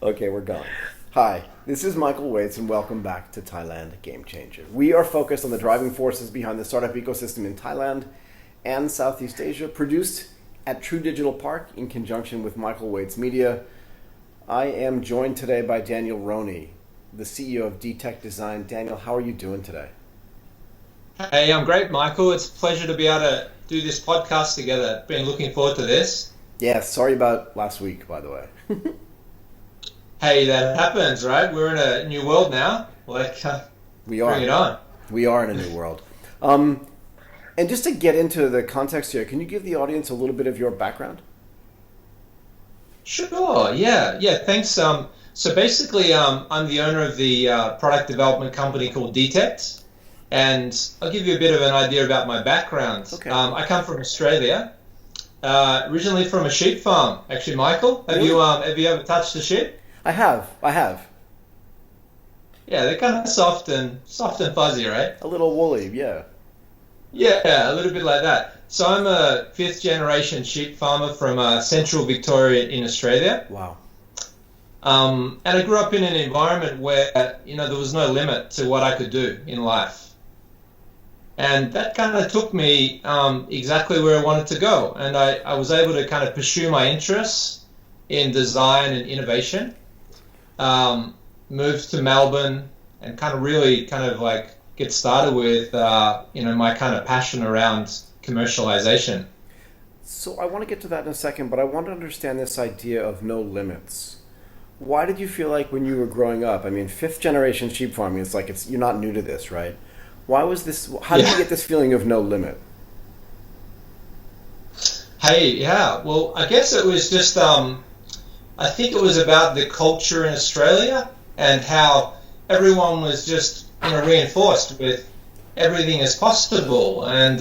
Okay, we're going. Hi, this is Michael Waitze, and welcome back to Thailand GameChanger. We are focused on the driving forces behind the startup ecosystem in Thailand and Southeast Asia, produced at True Digital Park in conjunction with Michael Waitze Media. I am joined today by Daniel Roney, the CEO of Detekt Design. Daniel, how are you doing today? Hey, I'm great, Michael. It's a pleasure to be able to do this podcast together. Been looking forward to this. Yeah, sorry about last week, by the way. Hey, that happens, right? We're in a new world now. We are. Bring it on. We are in a new world. And just to get into the context here, can you give the audience a little bit of your background? Sure. Yeah. Thanks. So basically, I'm the owner of the product development company called Detekt, and I'll give you a bit of an idea about my background. Okay. I come from Australia, originally from a sheep farm. Actually, Michael, have you ever touched a sheep? I have. Yeah, they're kind of soft and fuzzy, right? A little woolly, yeah. Yeah, a little bit like that. So I'm a fifth generation sheep farmer from central Victoria in Australia. Wow. And I grew up in an environment where, there was no limit to what I could do in life. And that kind of took me exactly where I wanted to go. And I was able to kind of pursue my interests in design and innovation. Moved to Melbourne and really get started with my kind of passion around commercialization. So I want to get to that in a second, but I want to understand this idea of no limits. Why did you feel like when you were growing up, I mean, fifth generation sheep farming, you're not new to this, right? Why was this, how did you get this feeling of no limit? Hey, yeah, well, I guess it was just, I think it was about the culture in Australia and how everyone was just reinforced with everything is possible, and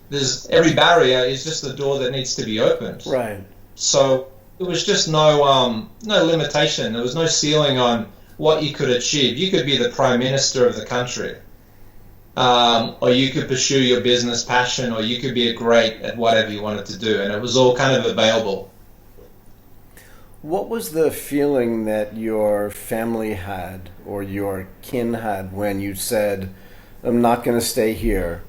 there's every barrier is just a door that needs to be opened. Right. So there was just no limitation. There was no ceiling on what you could achieve. You could be the prime minister of the country, or you could pursue your business passion, or you could be great at whatever you wanted to do, and it was all kind of available. What was the feeling that your family had or your kin had when you said, I'm not going to stay here,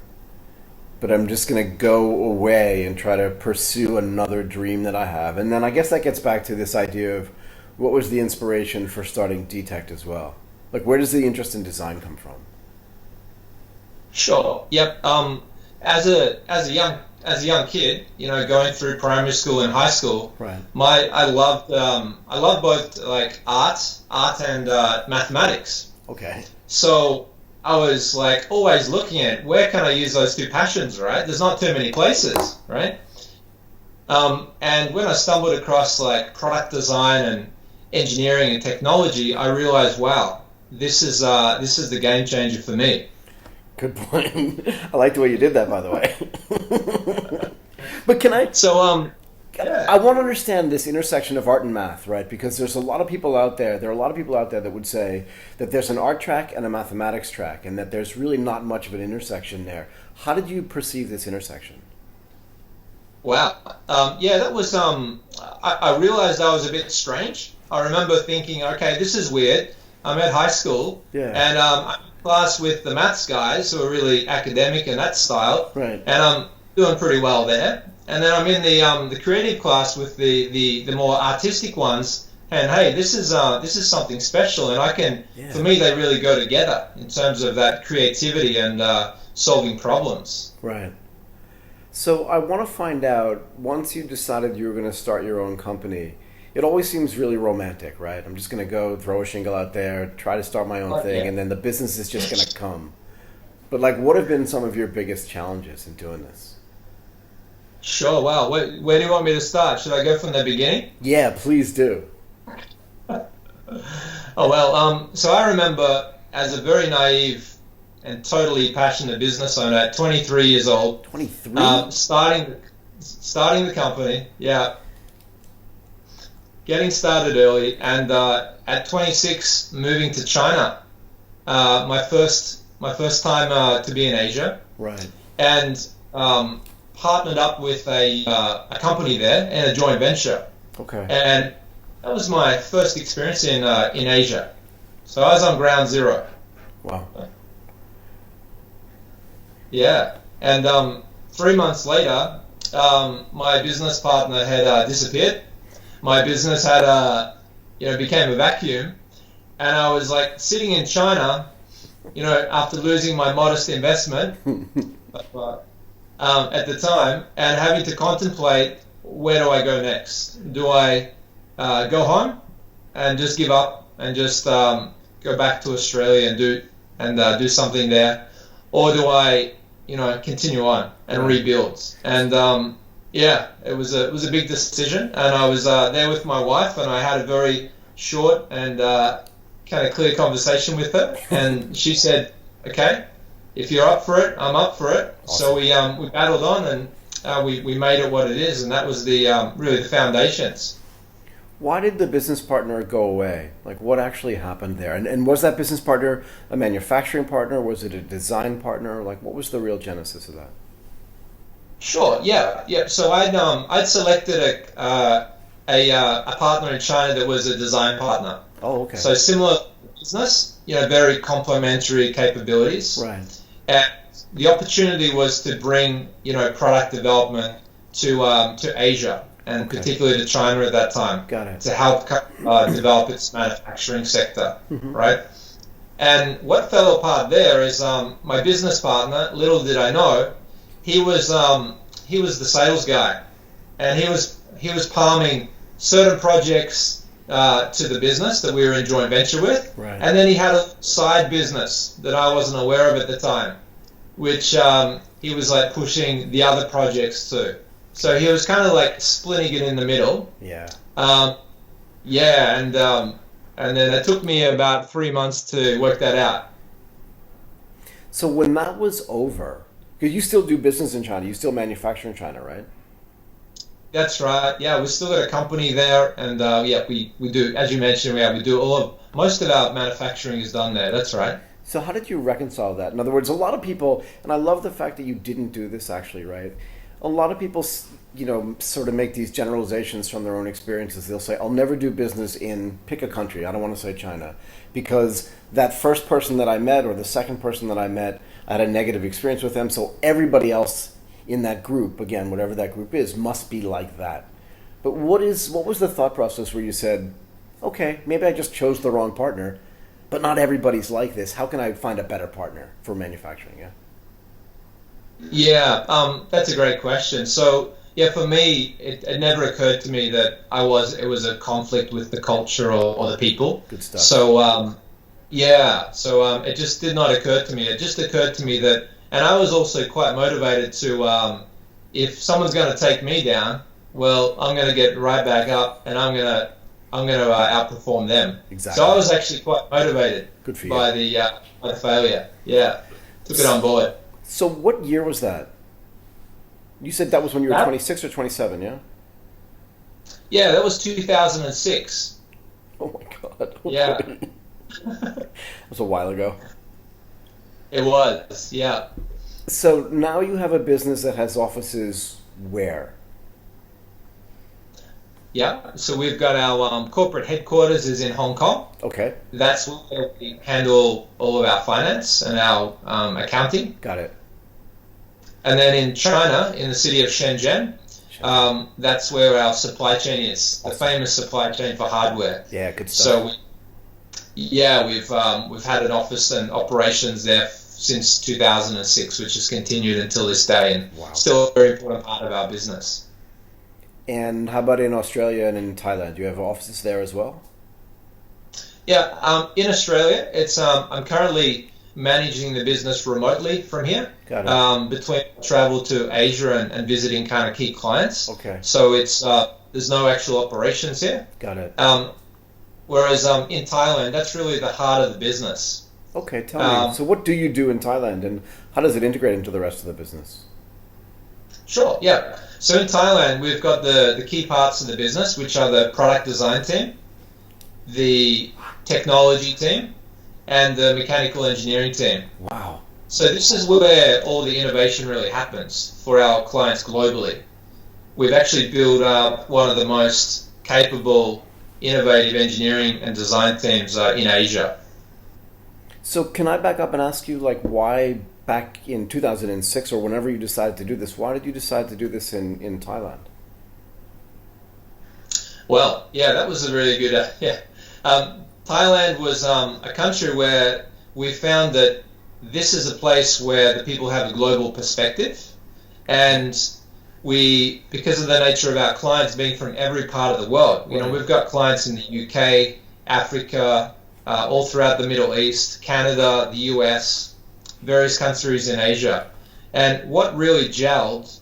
but I'm just going to go away and try to pursue another dream that I have? And then I guess that gets back to this idea of what was the inspiration for starting Detekt as well? Like, where does the interest in design come from? Sure. Yep. As a young kid, going through primary school and high school, right. I loved both like art and mathematics. Okay. So I was always looking at where can I use those two passions, right? There's not too many places, right? And when I stumbled across product design and engineering and technology, I realized, wow, this is the game changer for me. Good point. I like the way you did that, by the way. But can I? So, yeah. I want to understand this intersection of art and math, right? Because there's a lot of people out there. There are a lot of people out there that would say that there's an art track and a mathematics track, and that there's really not much of an intersection there. How did you perceive this intersection? Wow. That was. I realized I was a bit strange. I remember thinking, okay, this is weird. I'm at high school, and I'm in class with the maths guys who are really academic in that style, right? And I'm doing pretty well there. And then I'm in the creative class with the more artistic ones, and hey, this is something special, and I can, for me, they really go together in terms of that creativity and solving problems. Right. So I want to find out, once you decided you were going to start your own company, it always seems really romantic, right? I'm just going to go throw a shingle out there, try to start my own thing, and then the business is just going to come. But what have been some of your biggest challenges in doing this? Sure. Wow. Where do you want me to start? Should I go from the beginning? Yeah, please do. So I remember as a very naive and totally passionate business owner at 23 years old. 23? Starting the company. Yeah. Getting started early, and at 26, moving to China. My first time to be in Asia. Right. And partnered up with a company there in a joint venture. Okay. And that was my first experience in Asia. So I was on ground zero. Wow. Yeah, and 3 months later, my business partner had disappeared. My business had became a vacuum, and I was like sitting in China, after losing my modest investment at the time, and having to contemplate, where do I go next? Do I go home and just give up and just go back to Australia and do something there, or do I continue on and rebuild? And it was a big decision, and I was there with my wife, and I had a very short and kind of clear conversation with her, and she said, "Okay, if you're up for it, I'm up for it." Awesome. So we battled on, and we made it what it is, and that was the really the foundations. Why did the business partner go away? Like, what actually happened there? And was that business partner a manufacturing partner? Was it a design partner? Like, what was the real genesis of that? Sure. Yeah. So I'd selected a partner in China that was a design partner. Oh, okay. So similar business, very complementary capabilities. Right. And the opportunity was to bring, product development to Asia, and particularly to China at that time. Got it. To help develop its manufacturing sector, right? And what fell apart there is my business partner. Little did I know, he was the sales guy, and he was palming certain projects to the business that we were in joint venture with, right. And then he had a side business that I wasn't aware of at the time, which he was like pushing the other projects to. So he was kind of like splitting it in the middle. Yeah. And then it took me about 3 months to work that out. So when that was over, because you still do business in China, you still manufacture in China, right? That's right. Yeah, we still got a company there, and we do, as you mentioned, we do most of our manufacturing is done there. That's right. So how did you reconcile that? In other words, a lot of people, and I love the fact that you didn't do this actually, right? A lot of people, sort of make these generalizations from their own experiences. They'll say, I'll never do business in, pick a country, I don't want to say China, because that first person that I met or the second person that I met, I had a negative experience with them, so everybody else in that group, again, whatever that group is, must be like that. But what was the thought process where you said, okay, maybe I just chose the wrong partner, but not everybody's like this. How can I find a better partner for manufacturing? Yeah. Yeah, that's a great question. So, for me, it never occurred to me that it was a conflict with the culture or the people. Good stuff. So, it just did not occur to me. It just occurred to me that, and I was also quite motivated to, if someone's going to take me down, well, I'm going to get right back up, and I'm going to outperform them. Exactly. So I was actually quite motivated by the failure. Yeah, took it on board. So what year was that? You said that was when you were 26 or 27, yeah? Yeah, that was 2006. Oh my God. Yeah. That was a while ago. It was, yeah. So now you have a business that has offices where? Yeah, so we've got our corporate headquarters is in Hong Kong. Okay. That's where we handle all of our finance and our accounting. Got it. And then in China, in the city of Shenzhen, that's where our supply chain is, the famous supply chain for hardware. Yeah, good stuff. So, we've had an office and operations there since 2006, which has continued until this day, and still a very important part of our business. And how about in Australia and in Thailand? Do you have offices there as well? Yeah, in Australia, I'm currently managing the business remotely from here. Got it. Between travel to Asia and visiting kind of key clients. Okay. So it's there's no actual operations here. Got it. Whereas in Thailand, that's really the heart of the business. Okay, tell me. So what do you do in Thailand, and how does it integrate into the rest of the business? Sure, yeah. So in Thailand, we've got the key parts of the business, which are the product design team, the technology team, and the mechanical engineering team. Wow. So this is where all the innovation really happens for our clients globally. We've actually built up one of the most capable innovative engineering and design teams in Asia. So can I back up and ask you, like, why back in 2006 or whenever you decided to do this, why did you decide to do this in Thailand? Well, yeah, that was a really good, Thailand was a country where we found that this is a place where the people have a global perspective, and we, because of the nature of our clients being from every part of the world, you know, we've got clients in the UK, Africa, all throughout the Middle East, Canada, the US, various countries in Asia. And what really gelled,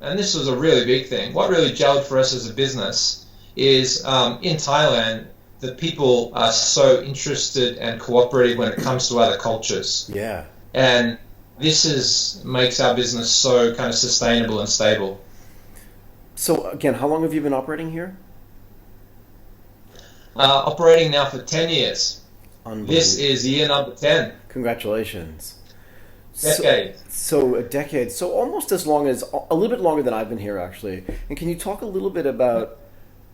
and this was a really big thing, what really gelled for us as a business is in Thailand, the people are so interested and cooperative when it comes to other cultures. Yeah. And makes our business so kind of sustainable and stable. So again, how long have you been operating here? Operating now for 10 years. This is year number 10. Congratulations. Decade. So a decade. So almost as long as, a little bit longer than I've been here, actually. And can you talk a little bit about,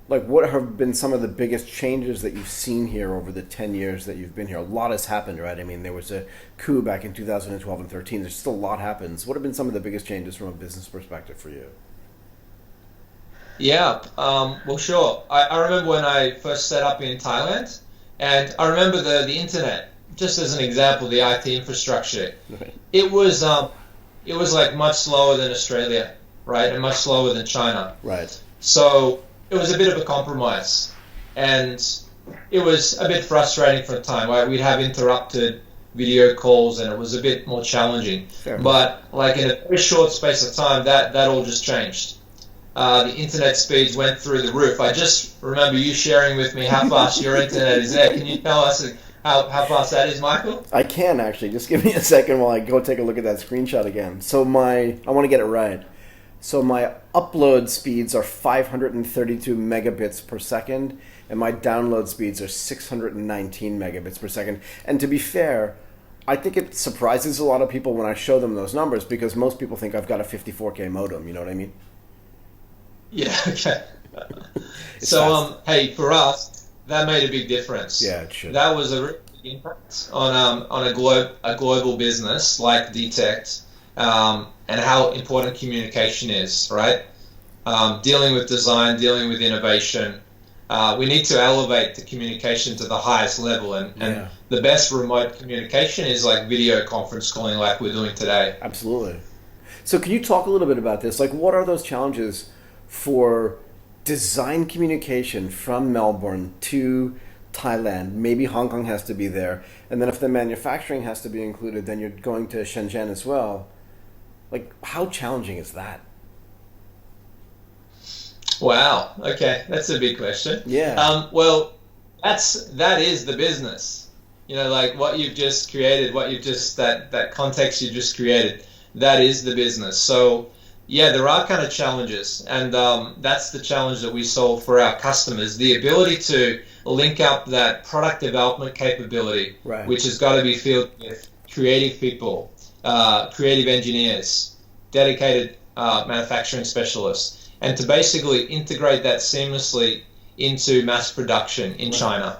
like, what have been some of the biggest changes that you've seen here over the 10 years that you've been here? A lot has happened, right? I mean, there was a coup back in 2012 and 13. There's still a lot happens. What have been some of the biggest changes from a business perspective for you? Yeah, well, sure. I remember when I first set up in Thailand, and I remember the internet, just as an example, the IT infrastructure. Right. It was like much slower than Australia, right? And much slower than China. Right. So it was a bit of a compromise, and it was a bit frustrating for a time, right? We'd have interrupted video calls, and it was a bit more challenging. Fair. But like in a very short space of time, that all just changed. The internet speeds went through the roof. I just remember you sharing with me how fast your internet is there. Can you tell us how fast that is, Michael? I can, actually. Just give me a second while I go take a look at that screenshot again. So I want to get it right. So my upload speeds are 532 megabits per second, and my download speeds are 619 megabits per second. And to be fair, I think it surprises a lot of people when I show them those numbers, because most people think I've got a 54K modem, you know what I mean? Yeah, okay. So, hey, for us, that made a big difference. Yeah, it should. That was a really big impact on a global business like Detekt, and how important communication is, right? Dealing with design, dealing with innovation. We need to elevate the communication to the highest level, and the best remote communication is like video conference calling like we're doing today. Absolutely. So can you talk a little bit about this? Like, what are those challenges for design communication from Melbourne to Thailand? Maybe Hong Kong has to be there. And then if the manufacturing has to be included, then you're going to Shenzhen as well. Like, how challenging is that? Wow. Okay, that's a big question. Yeah. Well, that is the business. You know, like what you've just created, that context you just created, that is the business. So, yeah, there are kind of challenges, and that's the challenge that we solve for our customers. The ability to link up that product development capability, right, which has got to be filled with creative people, creative engineers, dedicated manufacturing specialists, and to basically integrate that seamlessly into mass production in China.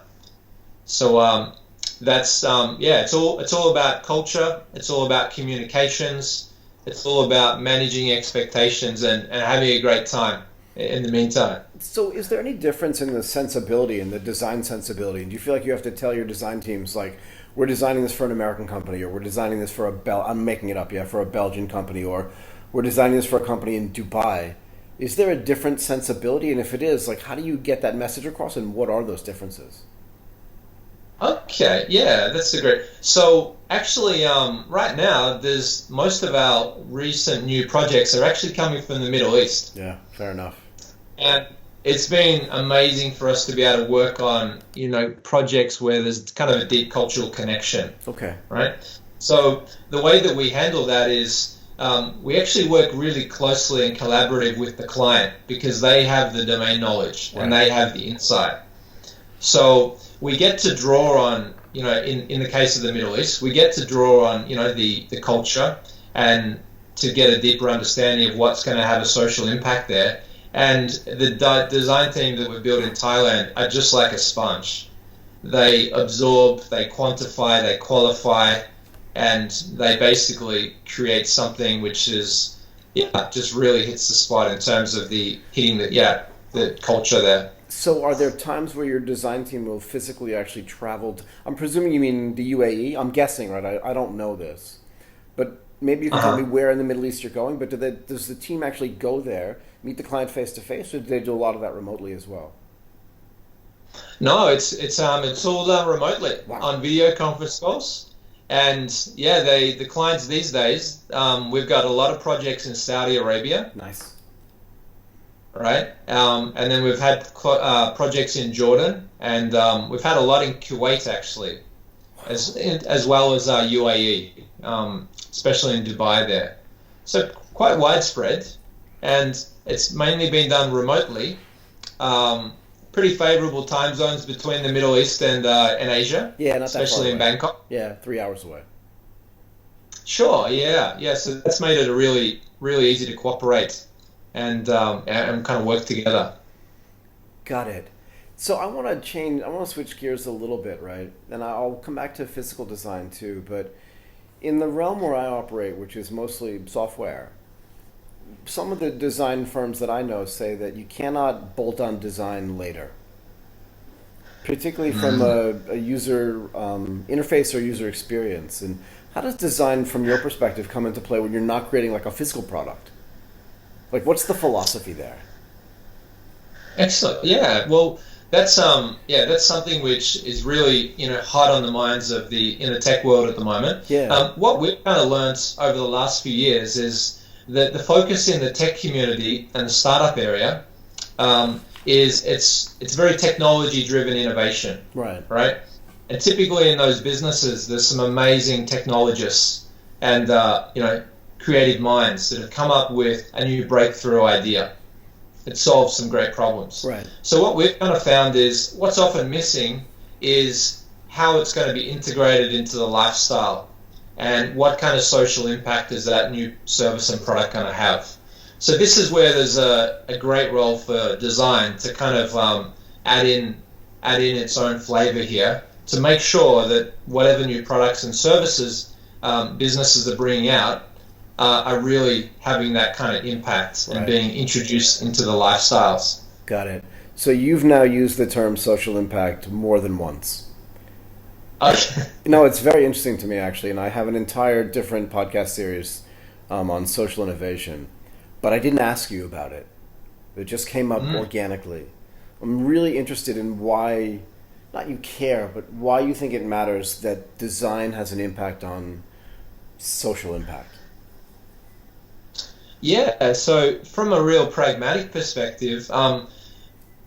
So that's it's all about culture. It's all about communications. It's all about managing expectations and having a great time in the meantime. So is there any difference in the sensibility and the design sensibility? Do you feel like you have to tell your design teams, like, we're designing this for an American company, or we're designing this for I'm making it up, for a Belgian company, or we're designing this for a company in Dubai? Is there a different sensibility? And if it is, like, how do you get that message across, and what are those differences? Okay, yeah, that's a great. So actually, right now, there's most of our recent new projects are actually coming from the Middle East. Yeah, fair enough. And it's been amazing for us to be able to work on, projects where there's kind of a deep cultural connection. Okay. Right. So the way that we handle that is we actually work really closely and collaborative with the client, because they have the domain knowledge and they have the insight. So we get to draw on, in the case of the Middle East, we get to draw on, the culture, and to get a deeper understanding of what's going to have a social impact there. And the design team that we built in Thailand are just like a sponge. They absorb, they quantify, they qualify, and they basically create something which is, just really hits the spot in terms of the culture there. So are there times where your design team will physically actually travel? I'm presuming you mean the UAE. I'm guessing, right? I don't know this. But maybe you can tell me where in the Middle East you're going. But does the team actually go there, meet the client face to face, or do they do a lot of that remotely as well? No, it's all done remotely on video conference calls. And yeah, the clients these days, we've got a lot of projects in Saudi Arabia. Nice. Right? And then we've had projects in Jordan, and we've had a lot in Kuwait actually, as well as UAE, especially in Dubai there. So quite widespread, and it's mainly been done remotely. Pretty favorable time zones between the Middle East and Asia. Yeah, not especially in Bangkok. Yeah, 3 hours away. Sure. Yeah. So that's made it a really, really easy to cooperate and kind of work together. Got it. So I want to switch gears a little bit, right? And I'll come back to physical design too, but in the realm where I operate, which is mostly software, some of the design firms that I know say that you cannot bolt on design later, particularly from a user interface or user experience. And how does design, from your perspective, come into play when you're not creating like a physical product? Like, what's the philosophy there? Excellent. Yeah. Well, that's something which is really hot on the minds of in the tech world at the moment. Yeah. What we've kind of learned over the last few years is that the focus in the tech community and the startup area is it's very technology driven innovation. Right. Right. And typically in those businesses, there's some amazing technologists and creative minds that have come up with a new breakthrough idea. It solves some great problems. Right. So what we've kind of found is what's often missing is how it's going to be integrated into the lifestyle and what kind of social impact is that new service and product going to have. So this is where there's a great role for design to kind of add in its own flavor here to make sure that whatever new products and services businesses are bringing out are really having that kind of impact and being introduced into the lifestyles. Got it. So you've now used the term social impact more than once. Okay. No, it's very interesting to me actually, and I have an entire different podcast series on social innovation, but I didn't ask you about it. It just came up organically. I'm really interested in why, not you care, but why you think it matters that design has an impact on social impact. Yeah, so from a real pragmatic perspective,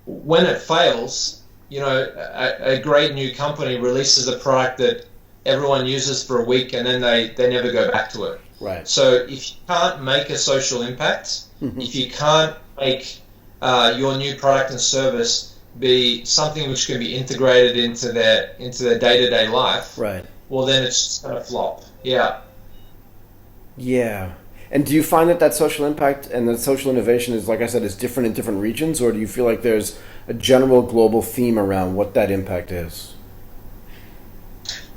when it fails, a great new company releases a product that everyone uses for a week and then they never go back to it. Right. So if you can't make a social impact, if you can't make your new product and service be something which can be integrated into their day-to-day life, right, well then it's just going to flop. Yeah. Yeah. And do you find that social impact and that social innovation is, like I said, is different in different regions, or do you feel like there's a general global theme around what that impact is?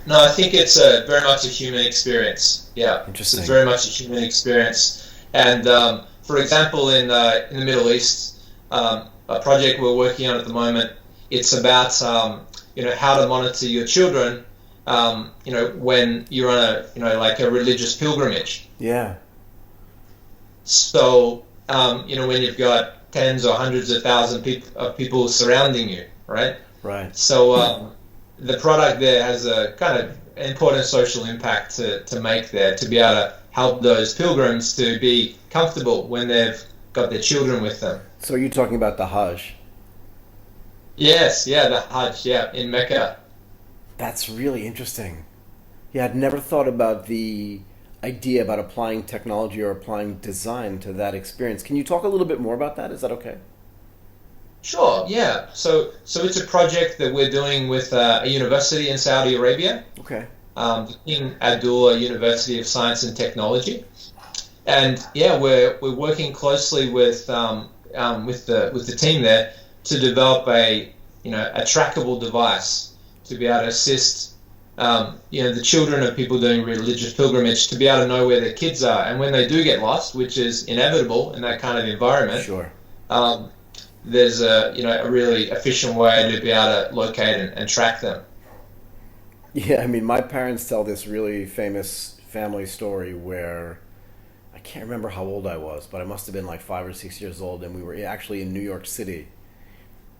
No, I think it's very much a human experience. Yeah, interesting. It's very much a human experience. And for example, in the Middle East, a project we're working on at the moment, it's about how to monitor your children, when you're on a religious pilgrimage. Yeah. So, when you've got tens or hundreds of thousands of people surrounding you, right? Right. So, the product there has a kind of important social impact to make there, to be able to help those pilgrims to be comfortable when they've got their children with them. So you're talking about the Hajj? Yes, yeah, the Hajj, yeah, in Mecca. That's really interesting. Yeah, I'd never thought about the idea about applying technology or applying design to that experience. Can you talk a little bit more about that? Is that okay? Sure, yeah. So it's a project that we're doing with a university in Saudi Arabia. Okay. King Abdullah University of Science and Technology. And yeah, we're working closely with with the team there to develop a trackable device to be able to assist the children of people doing religious pilgrimage to be able to know where their kids are, and when they do get lost, which is inevitable in that kind of environment. Sure. There's a really efficient way to be able to locate and track them. Yeah, I mean, my parents tell this really famous family story where I can't remember how old I was, but I must have been like 5 or 6 years old, and we were actually in New York City,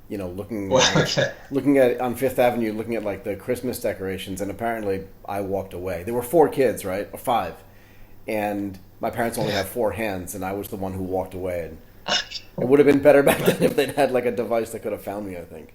looking at on Fifth Avenue, looking at like the Christmas decorations, and apparently I walked away. There were 4 kids, right, or 5, and my parents only have 4 hands, and I was the one who walked away. And it would have been better back then if they'd had like a device that could have found me, I think.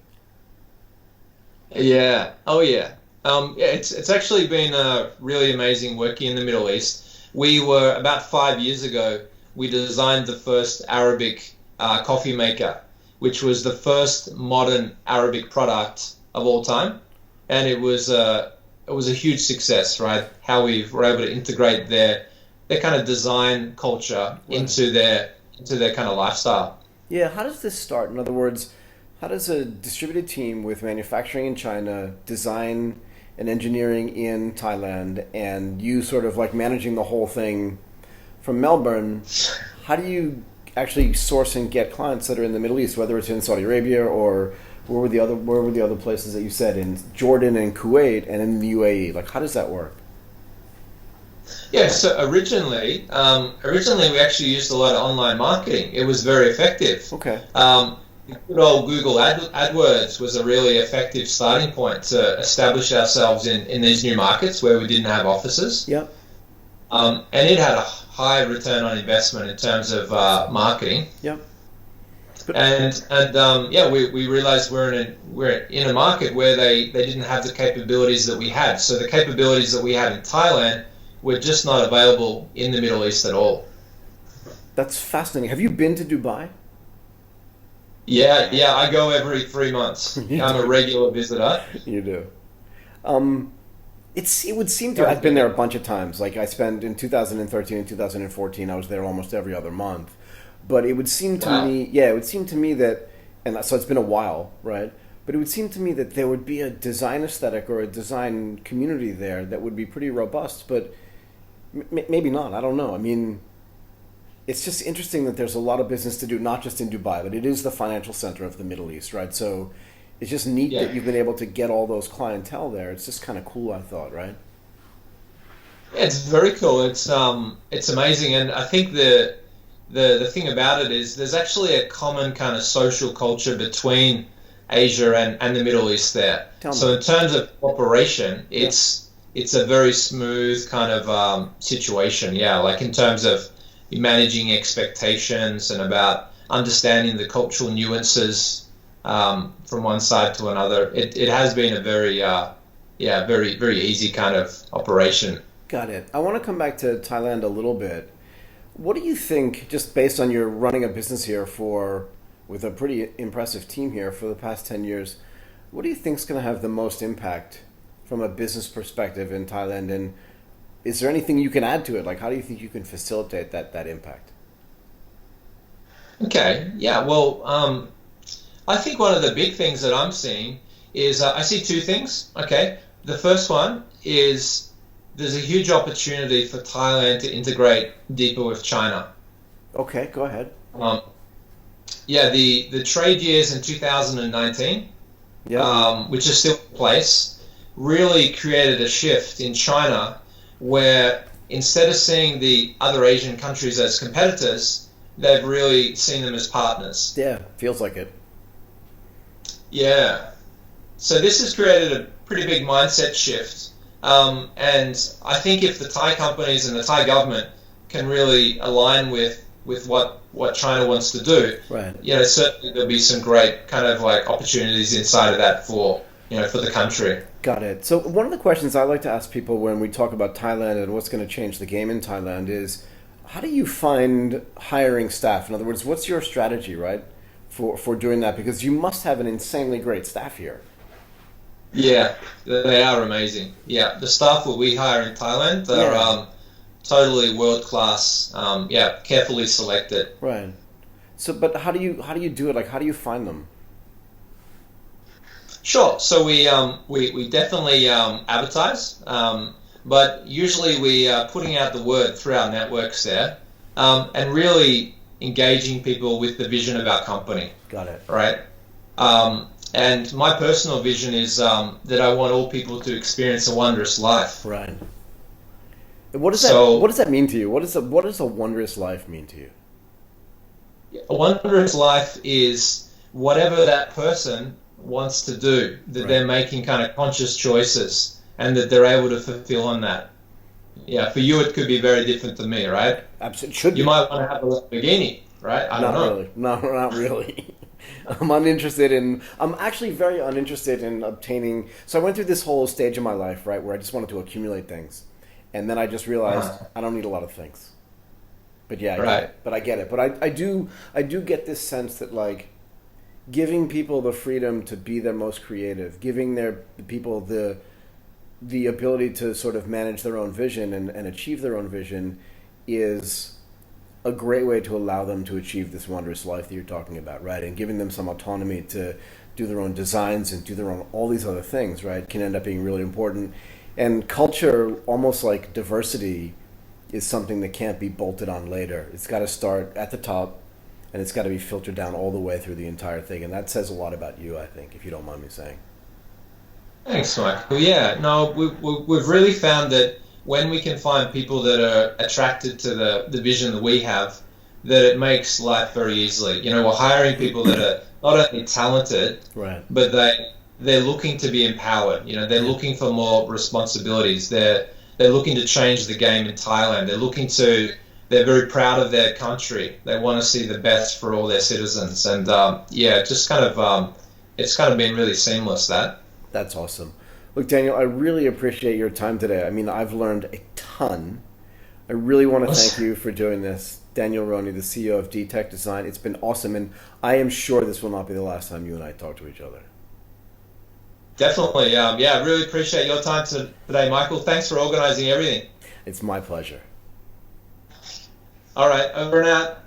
Yeah. Oh, yeah. It's actually been really amazing working in the Middle East. We were, about 5 years ago, we designed the first Arabic coffee maker, which was the first modern Arabic product of all time. And it was a huge success, right? How we were able to integrate their kind of design culture into their kind of lifestyle. Yeah, how does this start? In other words, how does a distributed team with manufacturing in China, design and engineering in Thailand, and you sort of like managing the whole thing from Melbourne, how do you actually source and get clients that are in the Middle East, whether it's in Saudi Arabia or where were the other places that you said, in Jordan and Kuwait and in the UAE? Like, how does that work? Yeah, so originally we actually used a lot of online marketing. It was very effective. Okay. Good old Google AdWords was a really effective starting point to establish ourselves in these new markets where we didn't have offices. Yep. And it had a high return on investment in terms of marketing. Yep. We realized we're in a market where they didn't have the capabilities that we had. So the capabilities that we had in Thailand were just not available in the Middle East at all. That's fascinating. Have you been to Dubai? Yeah, I go every 3 months. I'm a regular visitor. You do. It would seem to. I've been there a bunch of times. Like I spent in 2013 and 2014. I was there almost every other month. But it would seem to me. Yeah, it would seem to me that, and so it's been a while, right? But it would seem to me that there would be a design aesthetic or a design community there that would be pretty robust. But maybe not. I don't know. I mean, it's just interesting that there's a lot of business to do, not just in Dubai, but it is the financial center of the Middle East, right? So it's just neat that you've been able to get all those clientele there. It's just kind of cool, I thought, right? Yeah, it's very cool. It's amazing, and I think the thing about it is there's actually a common kind of social culture between Asia and the Middle East there. So in terms of cooperation, it's a very smooth kind of situation. Yeah, like in terms of managing expectations and about understanding the cultural nuances from one side to another. It has been a very very easy kind of operation. Got it. I want to come back to Thailand a little bit. What do you think, just based on your running a business here with a pretty impressive team here for the past 10 years, what do you think is going to have the most impact from a business perspective in Thailand? And is there anything you can add to it? Like, how do you think you can facilitate that impact? Okay. Yeah. Well, I think one of the big things that I'm seeing is I see 2 things. Okay. The first one is there's a huge opportunity for Thailand to integrate deeper with China. Okay, go ahead. The trade years in 2019, which is still in place, really created a shift in China where instead of seeing the other Asian countries as competitors, they've really seen them as partners. Yeah, feels like it. Yeah. So this has created a pretty big mindset shift. And I think if the Thai companies and the Thai government can really align with what China wants to do, right. Certainly there'll be some great kind of like opportunities inside of that for the country. Got it. So one of the questions I like to ask people when we talk about Thailand and what's going to change the game in Thailand is, how do you find hiring staff? In other words, what's your strategy, right, for doing that? Because you must have an insanely great staff here. Yeah, they are amazing. Yeah, the staff that we hire in Thailand are totally world class. Carefully selected. Right. So, but how do you do it? Like, how do you find them? Sure. So we definitely advertise, but usually we are putting out the word through our networks there, and really engaging people with the vision of our company. Got it. Right. And my personal vision is that I want all people to experience a wondrous life. Right. What does So that what does that mean to you? What does a wondrous life mean to you? a wondrous life is whatever that person wants to do, that Right. they're making kind of conscious choices and that they're able to fulfill on that. Yeah, for you it could be very different to me, right? Absolutely, should You be. might want to have a Lamborghini, right? I don't Not know. really. No, not really. I'm uninterested in. I'm actually very uninterested in obtaining. So I went through this whole stage of my life, right, where I just wanted to accumulate things, and then I just realized I don't need a lot of things. But yeah, I get Right. it. But I get it. But I do get this sense that like giving people the freedom to be their most creative, giving the people the ability to sort of manage their own vision and achieve their own vision is a great way to allow them to achieve this wondrous life that you're talking about, right? And giving them some autonomy to do their own designs and do their own all these other things, right? Can end up being really important. And culture, almost like diversity, is something that can't be bolted on later. It's got to start at the top, and it's got to be filtered down all the way through the entire thing. And that says a lot about you, I think, if you don't mind me saying. Thanks, Mike. Well, yeah, no, we've really found that when we can find people that are attracted to the vision that we have, that it makes life very easily. You know, we're hiring people that are not only talented, Right. but they're looking to be empowered. You know, they're looking for more responsibilities. They're looking to change the game in Thailand. They're very proud of their country. They want to see the best for all their citizens. And yeah, it's kind of been really seamless that. That's awesome. Look, Daniel, I really appreciate your time today. I mean, I've learned a ton. I really want to thank you for doing this. Daniel Roney, the CEO of Detekt Design. It's been awesome, and I am sure this will not be the last time you and I talk to each other. Definitely. Yeah, I really appreciate your time today, Michael. Thanks for organizing everything. It's my pleasure. All right, over and out.